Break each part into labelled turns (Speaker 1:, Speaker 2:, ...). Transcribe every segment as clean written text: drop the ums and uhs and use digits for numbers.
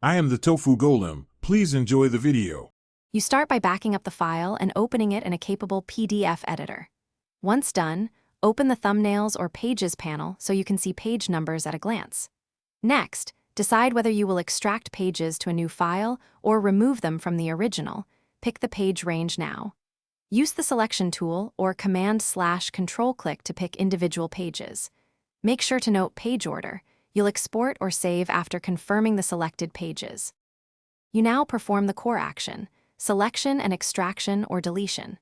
Speaker 1: I am the Tofu Golem. Please enjoy the video.
Speaker 2: You start by backing up the file and opening it in a capable PDF editor. Once done, open the Thumbnails or Pages panel so you can see page numbers at a glance. Next, decide whether you will extract pages to a new file or remove them from the original. Pick the page range now. Use the Selection tool or Command/Control-click to pick individual pages. Make sure to note page order. You'll export or save after confirming the selected pages. You now perform the core action: selection and extraction or deletion.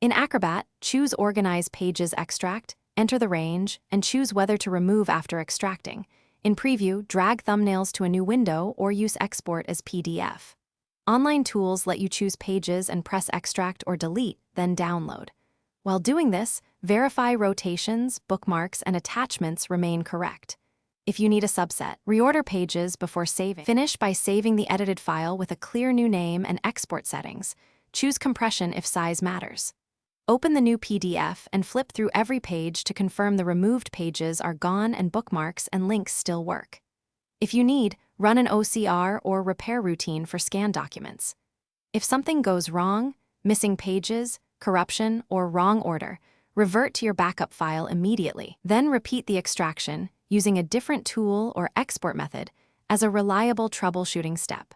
Speaker 2: In Acrobat, choose Organize Pages Extract, enter the range, and choose whether to remove after extracting. In Preview, drag thumbnails to a new window or use Export as PDF. Online tools let you choose pages and press Extract or Delete, then download. While doing this, verify rotations, bookmarks, and attachments remain correct. If you need a subset, reorder pages before saving. Finish by saving the edited file with a clear new name and export settings. Choose compression if size matters. Open the new PDF and flip through every page to confirm the removed pages are gone and bookmarks and links still work. If you need, run an OCR or repair routine for scanned documents. If something goes wrong, missing pages, corruption, or wrong order, revert to your backup file immediately. Then repeat the extraction using a different tool or export method as a reliable troubleshooting step.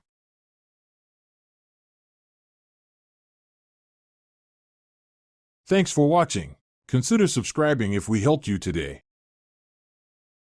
Speaker 1: Thanks for watching. Consider subscribing if we helped you today.